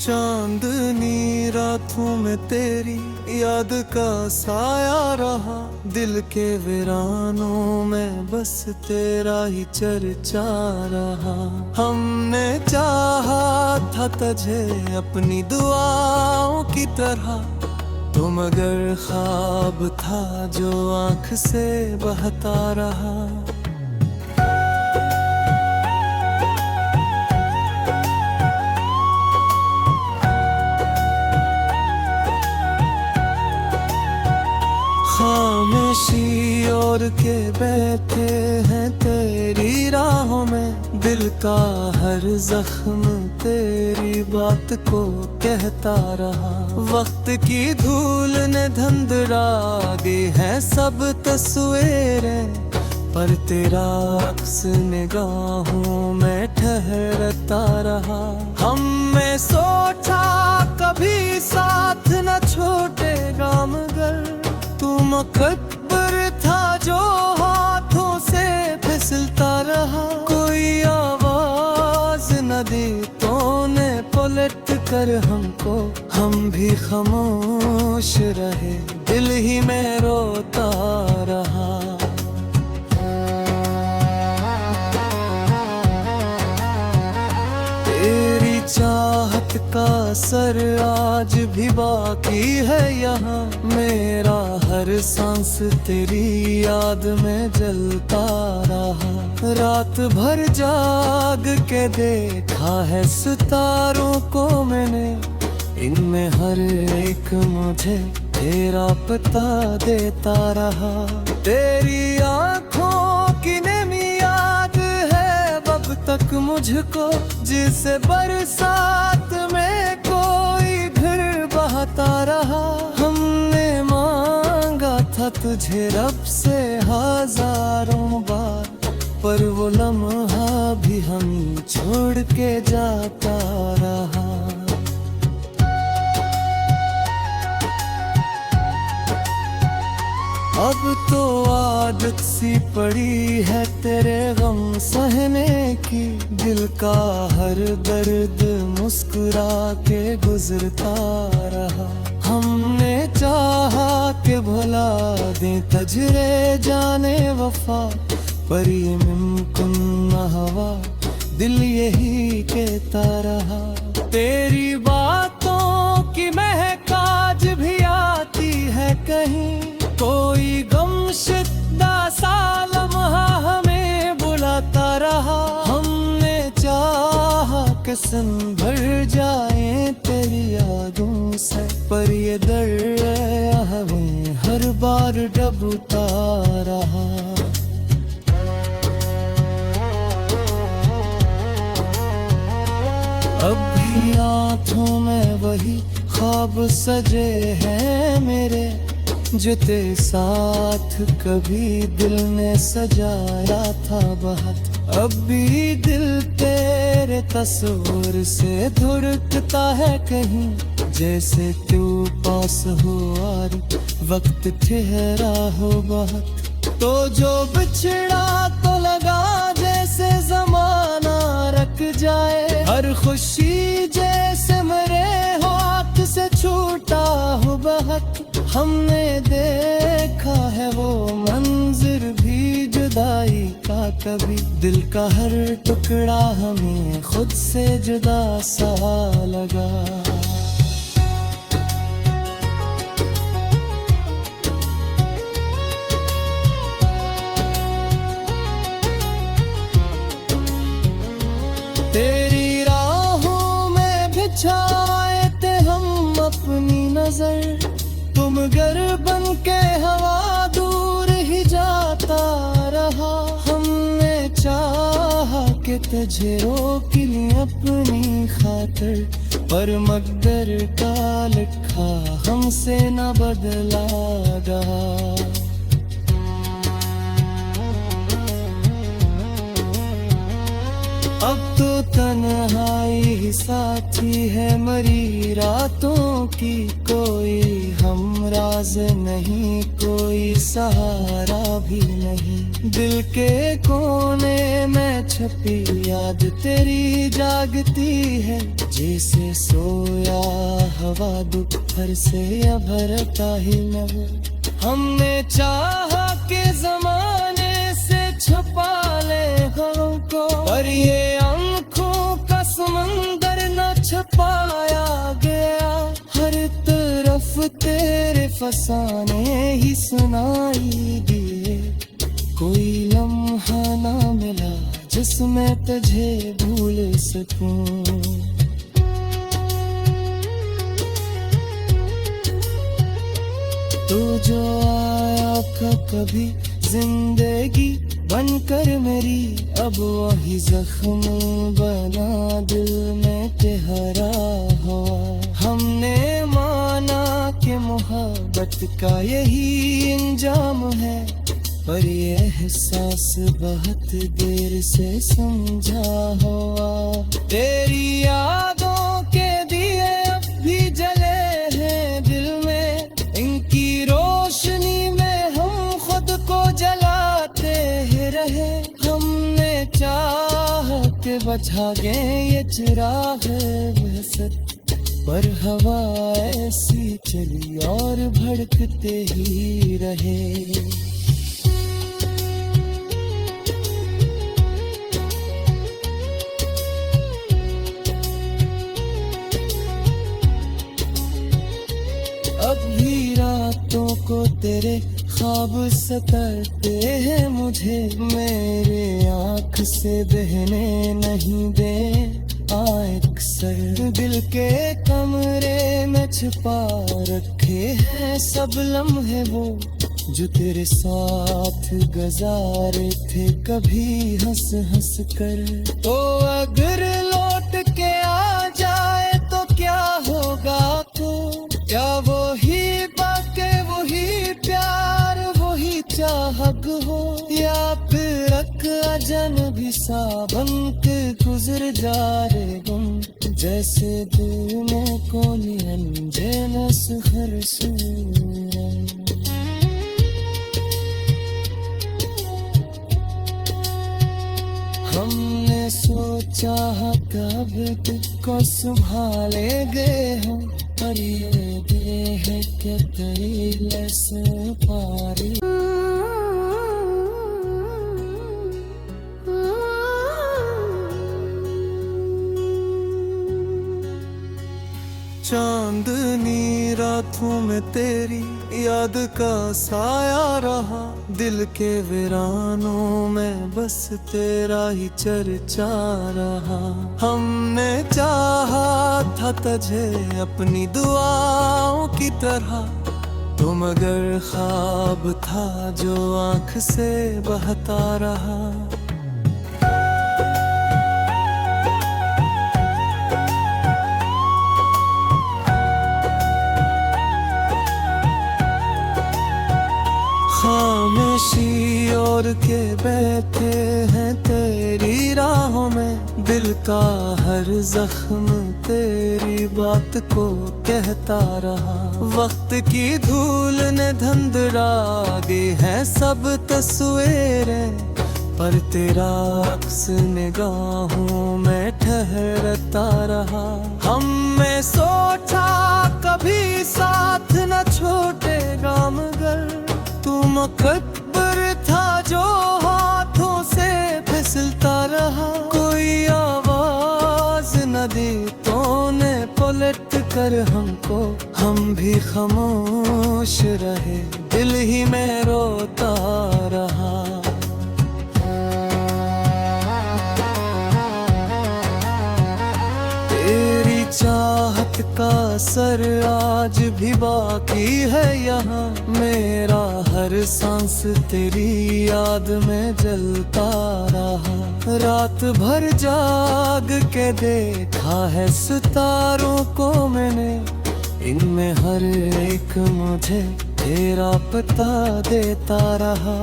चांदनी रातों में तेरी याद का साया रहा, दिल के वीरानों में बस तेरा ही चर्चा रहा। हमने चाहा था तुझे अपनी दुआओं की तरह, तो मगर ख्वाब था जो आँख से बहता रहा। खामोशी और के बैठे हैं तेरी राहों में, दिल का हर जख्म तेरी बात को कहता रहा। वक्त की धूल ने धुंधला दी है सब तस्वीरें, पर तेरा अक्स निगाहों में ठहरता रहा। हमने सोचा कभी साथ न छोड़ेगा, मगर तू मुकद्दर था जो हाथों से फिसलता रहा। कोई आवाज न दी तूने पलट कर हमको, हम भी खामोश रहे, दिल ही में रोता रहा। तेरी चाहत का असर आज भी बाकी है यहाँ, मेरा हर सांस तेरी याद में जलता रहा। रात भर जाग के देखा है सितारों को मैंने, इनमें हर एक मुझे तेरा पता देता रहा। तेरी आँखों की नेमी याद है अब तक मुझको, जिसे बरसात में कोई घर बहाता रहा। हमने मांगा था तुझे रब से हजारों बार, पर वो लम्हा भी हम छोड़ के जाता रहा। अब तो आदत सी पड़ी है तेरे गम सहने की, दिल का हर दर्द मुस्कुरा के गुजरता रहा। हमने चाहा कि भुला दें तजरे जाने वफा, पर ये मुमकिन न हुआ, दिल यही कहता रहा। तेरी बातों की महक आज भी आती है कहीं, कोई गमशिदा सा लम्हा हमें बुलाता रहा। हमने चाहा कि संभल जाए तेरी यादों से, पर ये दर्द हमें हर बार डूबता रहा। अब भी आँखों में वही ख्वाब सजे हैं मेरे, जो तेरे साथ कभी दिल ने सजाया था बहुत। अब भी दिल तेरे तस्वीर से धड़कता है कहीं, जैसे तू पास हो और वक्त ठहरा हो बहुत। तो जो बिछड़ा तो लगा जैसे जमाना रख जाए, हर खुशी जैसे मरे हो हाथ से छूटा हो बहुत। हमने देखा है वो मंजिर भी जुदाई का कभी, दिल का हर टुकड़ा हमें खुद से जुदा सा लगा। तेरी राहों में बिछाए थे हम अपनी नजर, तुम गर बन के हवा दूर ही जाता रहा। हमने चाहा कि तुझे रोक ली अपनी खातिर, पर मकदर का लिखा हमसे न बदला गया। अब तो तन्हाई ही साथी है मरी रातों की, कोई हमराज नहीं, कोई सहारा भी नहीं। दिल के कोने में छपी याद तेरी जागती है, जैसे सोया हवा दोपहर से अभरता ही न हो। हमने चाहा कि जमाने से छुपा ले गम को, पर ये आंखों का समंदर न छुपाया गया। हर तरफ तेरे फसाने ही सुनाई दिए, कोई लम्हा ना मिला जिसमें तुझे भूल सकूं। तू जो आया कभी जिंदगी बनकर मेरी, अब वही जख्म बना दिल में तेरा हुआ। हमने माना कि मोहब्बत का यही अंजाम है, पर ये एहसास बहुत देर से समझा हुआ। तेरी यादों के दिए अब भी जले हैं दिल में, इनकी रोशनी में हम खुद को जलाते ही रहे। हमने चाह के बचा गए ये चिराग वहशत, पर हवा ऐसी चली और भड़कते ही रहे। अब भी रातों को तेरे ख्वाब सताते हैं मुझे, मेरे आँख से बहने नहीं दे अक्सर। दिल के कमरे में छुपा रखे हैं सब लम्हे वो, जो तेरे साथ गुजारे थे कभी हंस हंस कर। तो अगर लौट के आ जाए तो क्या होगा, तो क्या वही बातें वही प्यार वही चाहत हो, या फिर अजनबी सा बन के गुजर जा रे गुम, जैसे दिल में कोई अनजानस हर सूरन। हमने सोचा कब को संभालेंगे हम, पर ये देह के तेरे से पारी। चांदनी रातों में तेरी याद का साया रहा, दिल के वीरानों में बस तेरा ही चर्चा रहा। हमने चाहा था तुझे अपनी दुआओं की तरह, तो मगर ख्वाब था जो आँख से बहता रहा। खामोशी और के बैठे हैं तेरी राहों में, दिल का हर जख्म तेरी बात को कहता रहा। वक्त की धूल ने धुंधला दी है सब तस्वीरें, पर तेरा अक्स निगाहों में ठहरता रहा। हमने सोचा कभी साथ न छूटेगा, मगर तू मुकद्दर था जो हाथों से फिसलता रहा। कोई आवाज न दी तूने पलट कर हमको, हम भी खामोश रहे दिल ही में रोता रहा। तेरी चाहत का असर आज भी बाकी है यहाँ, मेरा हर सांस तेरी याद में जलता रहा। रात भर जाग के देखा है सितारों को मैंने, इनमें हर एक मुझे तेरा पता देता रहा।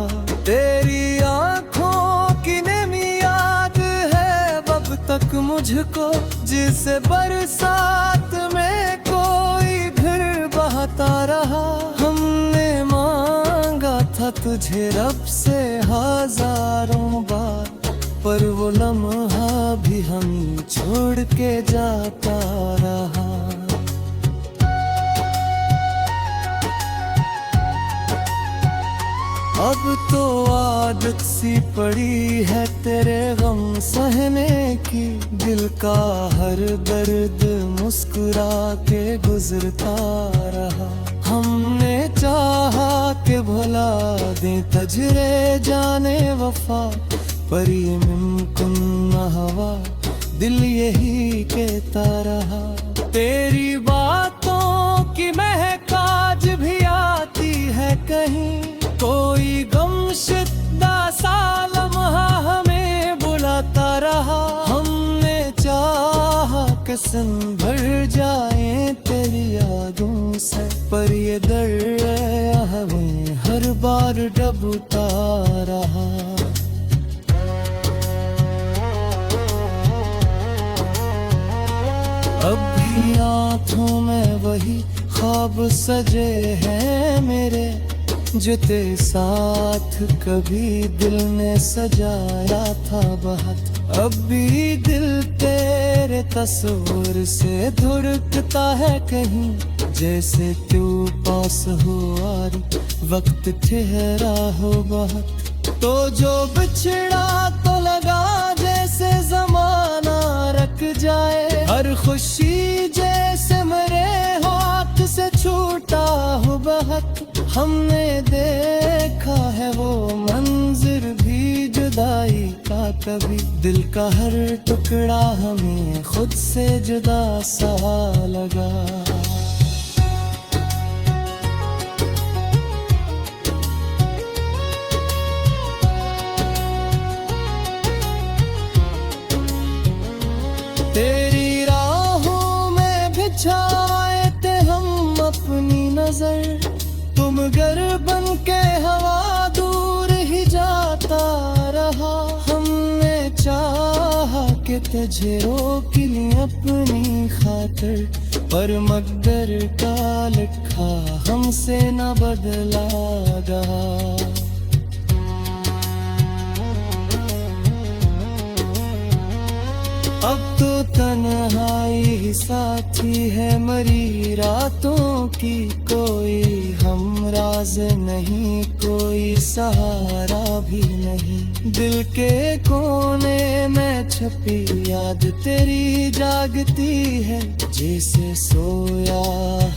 तेरी आँखों की नमी याद है अब तक मुझको, जिसे बरसात में कोई फिर बहता रहा। हमने मांगा था तुझे रब से हजारों बार, पर वो लम्हा भी हम छोड़ के जाता रहा। अब तो आदत सी पड़ी है तेरे गम सहने की, दिल का हर दर्द मुस्कुरा के गुजरता रहा। हमने चाहा कि भुला दे तजरे जाने वफा, पर ये मुमकिन न हवा, दिल यही कहता रहा। तेरी बातों की महक आज भी आती है कहीं, कोई गमशुदा सा लम्हा हमें बुलाता रहा। हमने चाहा कि सन भर जाए तेरी यादों से, पर ये दर्द हमें हर बार डूबता रहा। अब भी आँखों में वही ख्वाब सजे हैं मेरे, जो तेरे साथ कभी दिल ने सजाया था बहुत। अब भी दिल तेरे तस्वीर से धुड़कता है कहीं, जैसे तू पास हो और वक्त ठहरा हो बहुत। तो जो बिछड़ा तो लगा जैसे जमाना रख जाए, हर खुशी जैसे मेरे हाथ से छूटा हो बहुत। हमने देखा है वो मंजिर भी जुदाई का कभी, दिल का हर टुकड़ा हमें खुद से जुदा सा लगा। तेरी राहों में बिछाए थे हम अपनी नजर, तुम गर बन के हवा दूर ही जाता रहा। हमने चाहा कि तुझे रोक लिए अपनी खातिर, पर मकदर का लिखा हमसे न बदला गया। अब तो तन्हाई ही साथी है मरी रातों की, कोई हमराज नहीं, कोई सहारा भी नहीं। दिल के कोने में छपी याद तेरी जागती है, जैसे सोया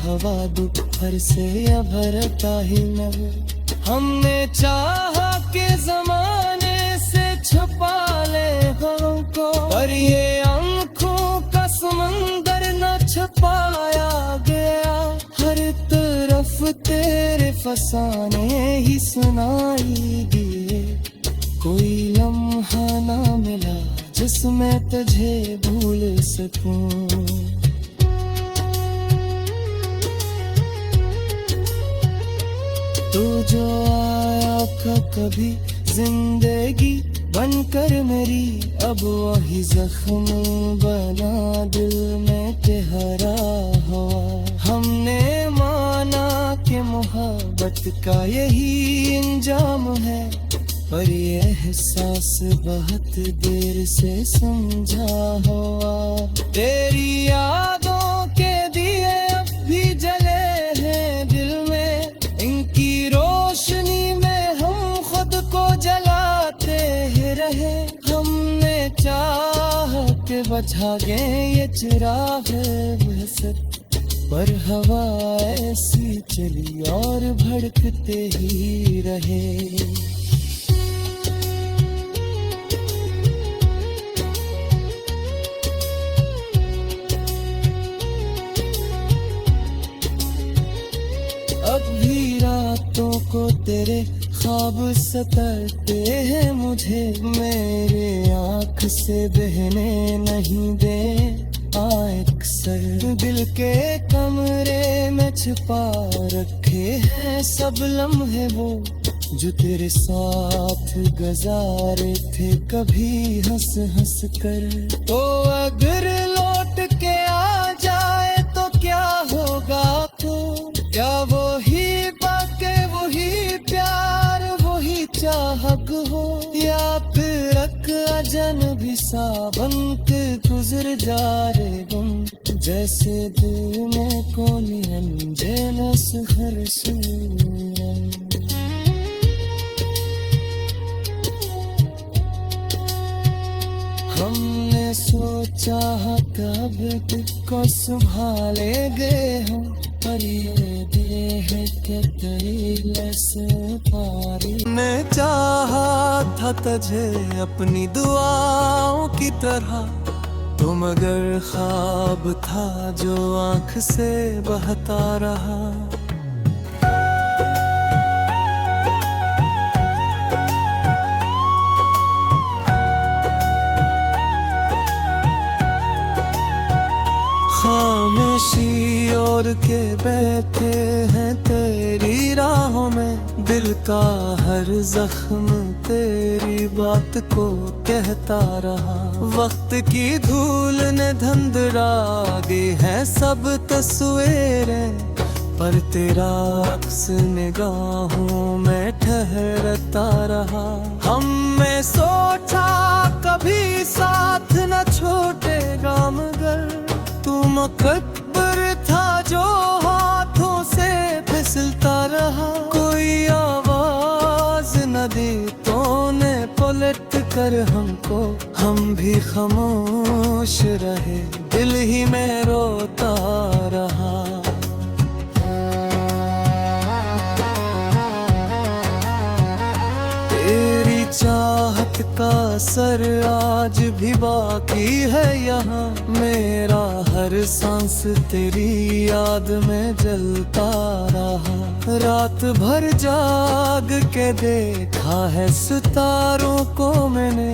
हवा दोपहर से अभरता ही न हो। हमने चाहा कि जमाने से छुपा ले हमको, पर ये आंखों का समंदर न छुपाया गया। हर तरफ तेरे फसाने ही सुनाई दिए, कोई लम्हा ना मिला जिसमें तुझे भूल सकूं। तू जो आया था कभी जिंदगी बनकर मेरी, अब वही जख्म बना दिल में ठहरा हुआ। हमने माना कि मोहब्बत का यही इंजाम है, पर ये एहसास बहुत देर से समझा हुआ। तेरी यादों के दिए अब भी जले हैं दिल में, इनकी रोशनी में हम खुद को जलाते रहे। हमने चाह के बचा गए ये चिराग बहसत, पर हवा ऐसी चली और भड़कते ही रहे। अब भी रातों को तेरे ख्वाब सताते हैं मुझे, मेरे आँख से बहने नहीं दे अक्सर। दिल के कमरे में छिपा रखे हैं सब लम्हे वो, जो तेरे साथ गुजारे थे कभी हंस हंस कर। तो अगर लौट के आ जाए तो क्या होगा, तो क्या वही बातें वही प्यार वही चाहत हो, या फिर अक सा बन के गुजर जा रे गुम, जैसे दिल में कोई अनजेनस हर सूरत। हमने सोचा कब को संभाले गए हम, पर ये देह के तरीले से पारी। ने चाहा था तुझे अपनी दुआओं की तरह, तो मगर ख्वाब था जो आँख से बहता रहा। खामोशी और के बैठे हैं तेरी राहों में, दिल का हर जख्म तेरी बात को कहता रहा। वक्त की धूल ने धुंधला दी है सब तस्वीरें, पर तेरा अक्स निगाहों में ठहरता रहा। हमने सोचा कभी साथ न छोड़ेगा, मगर तू मुकद्दर था जो हाथों से फिसलता रहा। कोई आवाज न दी तूने पलट कर हमको, हम भी खामोश रहे, दिल ही में रोता रहा। तेरी चाहत का असर आज भी बाकी है यहाँ, मेरा हर सांस तेरी याद में जलता रहा। रात भर जाग के देखा है सितारों को मैंने,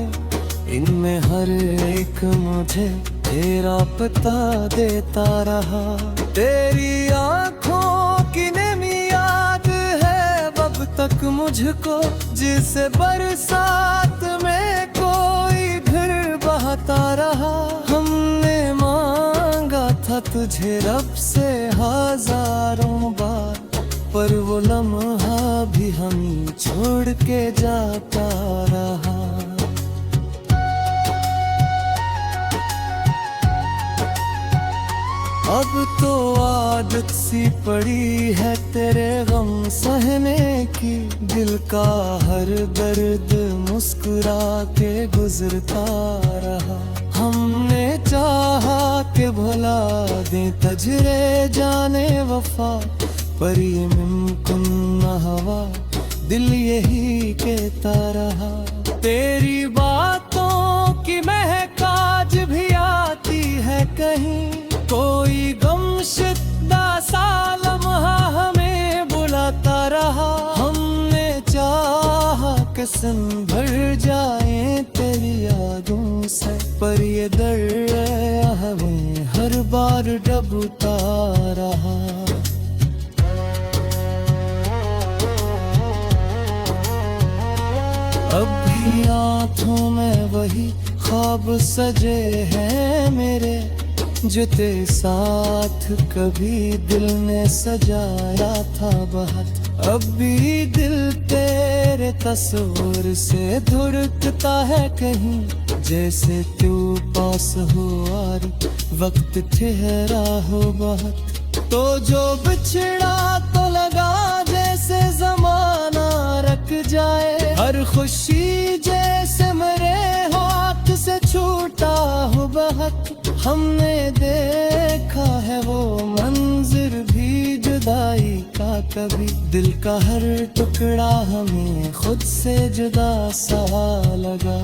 इनमें हर एक मुझे तेरा पता देता रहा। तेरी आँखों की नमी याद है अब तक मुझको, जिसे बरसात में कोई फिर बहता रहा। हमने मांगा था तुझे रब से हजारों बार, पर वो लम्हा भी हमें छोड़ के जाता रहा। अब तो आदत सी पड़ी है तेरे गम सहने की, दिल का हर दर्द मुस्कुरा के गुजरता रहा। हमने चाहा कि भुला दे तजरे जाने वफा, पर ये मुमकिन न हवा, दिल यही कहता रहा। तेरी बातों की महक आज भी आती है कहीं, कोई गमशुदा सा लम्हा हमें बुलाता रहा। हमने चाहा कि संभल जाए तेरी यादों से, पर ये दर्द हमें हर बार डूबता रहा। अब भी आँखों में वही ख्वाब सजे हैं मेरे, जो तेरे साथ कभी दिल ने सजाया था बहुत। अब भी दिल तेरे तस्वीर से धुड़कता है कहीं, जैसे तू पास हो और वक्त ठहरा हो बहुत। तो जो बिछड़ा तो लगा जैसे जमाना रख जाए, हर खुशी जैसे मेरे हाथ से छूटा हो बहुत। हमने देखा है वो मंजर भी जुदाई का कभी, दिल का हर टुकड़ा हमें खुद से जुदा सा लगा।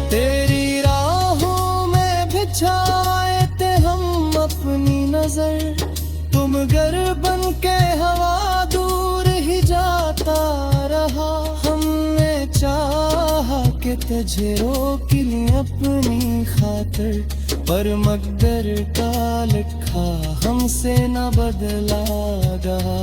तेरी राहों में बिछाए थे हम अपनी नजर, तुम गर बन के हवा दूर ही जाता रहा। हमने चाहा कि तुझे रोक लिए अपनी खातिर, पर मकदर का लिखा हमसे न बदला गया।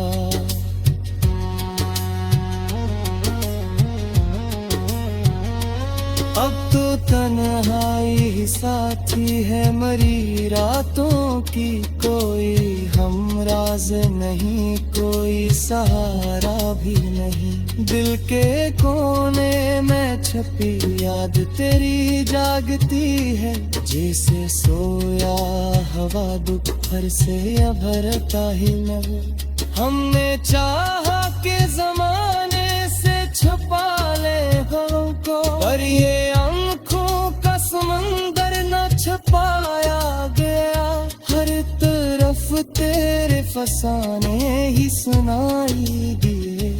अब तो तन्हाई ही साथी है मरी रातों की, कोई हमराज नहीं, कोई सहारा भी नहीं। दिल के कोने में छपी याद तेरी जागती है, जैसे सोया हवा दोपहर से भरता ही न हो। हमने चाहा के जमाने से छुपा ले हमको, पर ये आंखों का समंदर न छुपाया गया। हर तरफ तेरे फसाने ही सुनाई दिए,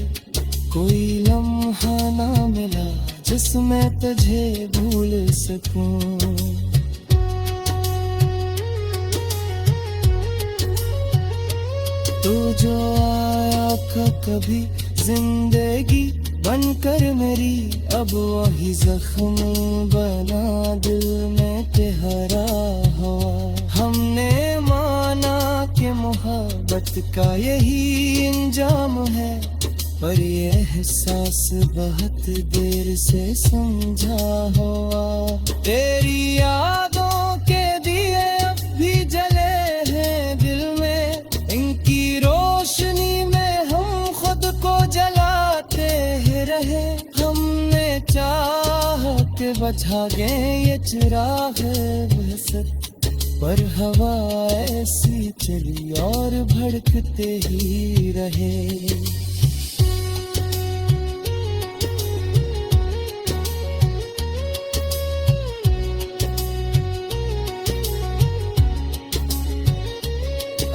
कोई लम्हा ना मिला जिसमें तुझे भूल सकूं। तू जो आया था कभी जिंदगी बनकर मेरी, अब वही जख्म बना दिल में तेरा हुआ। हमने माना कि मोहब्बत का यही इंजाम है, पर ये एहसास बहुत देर से समझा हुआ। तेरी यादों के दिए अब भी जले हैं दिल में, इनकी रोशनी में हम खुद को जलाते रहे। हमने चाह के बुझा गए ये चिराग बहसत, पर हवा ऐसी चली और भड़कते ही रहे।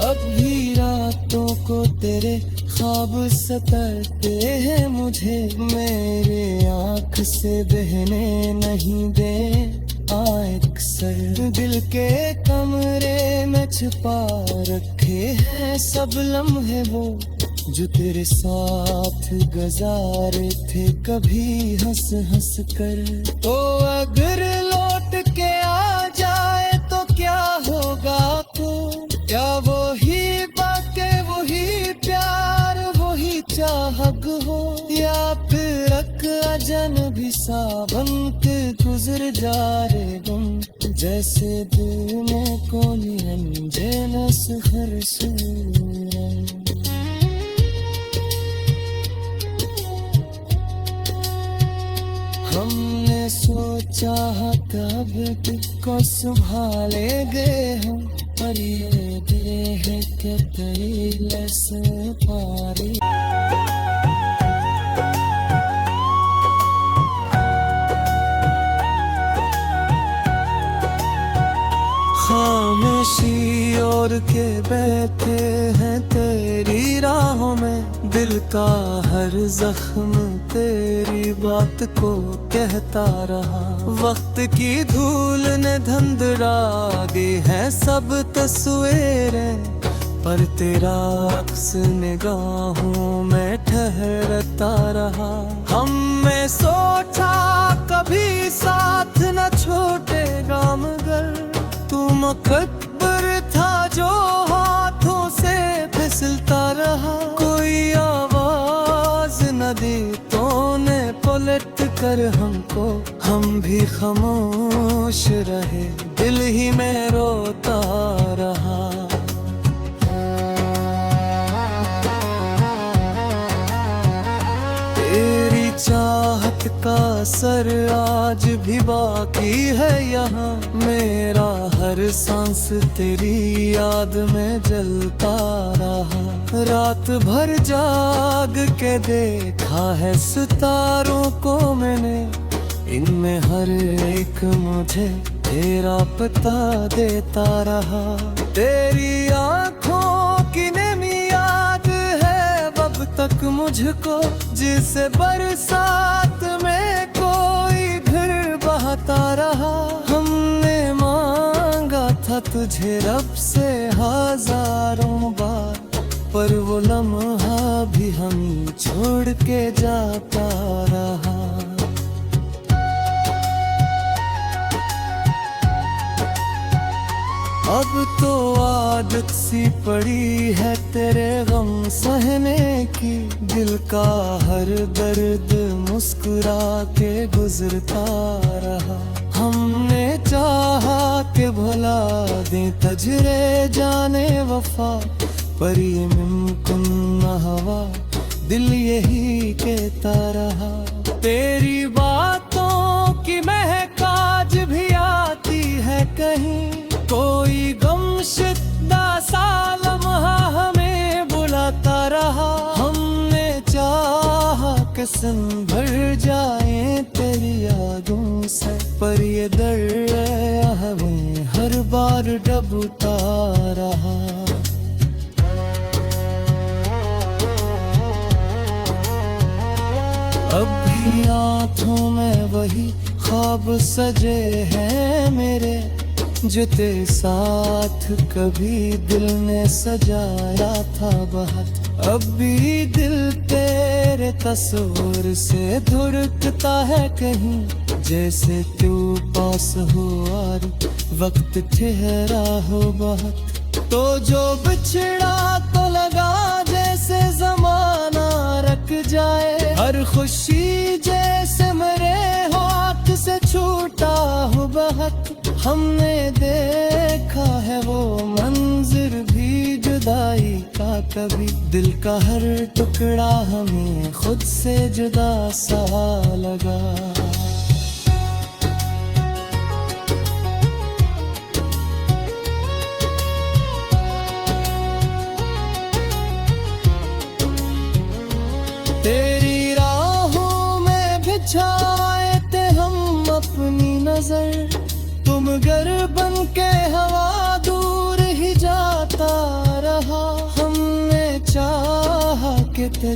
अब भी रातों को तेरे ख्वाब सताते हैं मुझे, मेरे आँख से बहने नहीं दे अक्सर। दिल के कमरे में छुपा रखे हैं सब लम्हे वो, जो तेरे साथ गुजारे थे कभी हंस हंस कर। तो अगर लौट के आ जाए तो क्या होगा, तो क्या वही बातें वही प्यार वही चाहत हो, या फिर अजनबी सा बनके गुजर जा रे गुम, जैसे दिल में कोई अनजानस हर सूरत। हमने सोचा कब को संभाले गए हम, पर ये देह के तेरी लस पारी। खामोशी और के बैठे हैं तेरी राहों में, दिल का हर जख्म तेरी बात को कहता रहा। वक्त की धूल ने धुंधला दी है सब तस्वीरें, पर तेरा अक्स निगाहों में ठहरता रहा। हमने सोचा कभी साथ न छोड़ेगा, मगर तू मुकद्दर था जो हाथों से फिसलता रहा। कोई आवाज न दी तूने पलट कर हमको, हम भी खामोश रहे दिल ही में रोता रहा। तेरी चाहत का असर आज भी बाकी है यहाँ, मेरा हर सांस तेरी याद में जलता रहा। रात भर जाग के देखा है सितारों को मैंने, इनमें हर एक मुझे तेरा पता देता रहा। तेरी आँखों की नमी याद है अब तक मुझको, जिसे बरसात में कोई फिर बहता रहा। हमने मांगा था तुझे रब से हजारों बार, पर वो लम्हा भी हम छोड़ के जाता रहा। अब तो आदत सी पड़ी है तेरे गम सहने की, दिल का हर दर्द मुस्कुरा के गुजरता रहा। हमने चाहा कि भुला दें तजरे जाने वफा, पर ये मुमकिन न हवा, दिल यही कहता रहा। तेरी बातों की महक आज भी आती है कहीं, कोई गमशुदा सा लम्हा हमें बुलाता रहा। हमने चाहा कि संभल जाए तेरी यादों से, पर ये दर्द हमें हर बार डूबता रहा। अब भी आँखों में वही ख्वाब सजे हैं मेरे, जो तेरे साथ कभी दिल ने सजाया था बहुत। अब भी दिल तेरे तस्वीर से धुरकता है कहीं, जैसे तू पास हो और वक्त ठहरा हो बहुत। तो जो बिछड़ा तो लगा जैसे जमाना रख जाए, हर खुशी जैसे मेरे हाथ से छूटा हो बहुत। हमने देखा है वो मंजर भी जुदाई का कभी, दिल का हर टुकड़ा हमें खुद से जुदा सा लगा। तेरी राहों में बिछाए थे हम अपनी नजर, तुम गर बन के हवा दूर ही जाता रहा। हमने चाहा कि ते